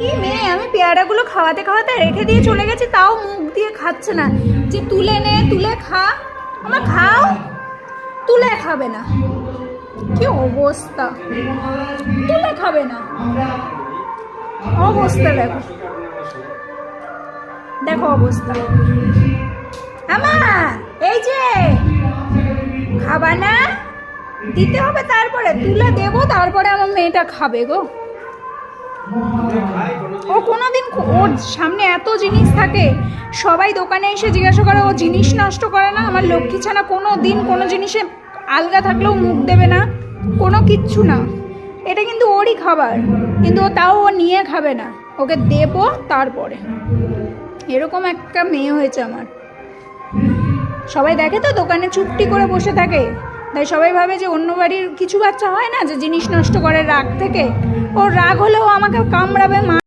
কি মেয়ে, আমি পেয়ারাগুলো খাওয়াতে খাওয়াতে রেখে দিয়ে চলে গেছি, তাও মুখ দিয়ে খাচ্ছে না। যে তুলে নে, তুলে খা। আমার খাও, তুলে খাবে না। কি অবস্থা, তুলে খাবে না। অবস্থা দেখো, দেখো অবস্থা। আমার এই যে খাবা না, দিতে হবে, তারপরে তুলে দেবো, তারপরে আমার মেয়েটা খাবে গো। ও কোনোদিন, ওর সামনে এত জিনিস থাকে, সবাই দোকানে এসে জিজ্ঞাসা করে ও জিনিস নষ্ট করে না। আমার লক্ষ্মী ছানা কোনো দিন কোনো জিনিসে আলগা থাকলেও মুখ দেবে না, কোনো কিচ্ছু না। এটা কিন্তু ওরই খাবার, কিন্তু তাও ও নিয়ে খাবে না, ওকে দেবো তারপরে। এরকম একটা মেয়ে হয়েছে আমার। সবাই দেখে তো দোকানে চুপটি করে বসে থাকে, তাই সবাই ভাবে যে অন্য বাড়ির কিছু বাচ্চা হয় না যে জিনিস নষ্ট করে রাগ থেকে, ওর রাগ হলেও আমাকে কামড়াবে।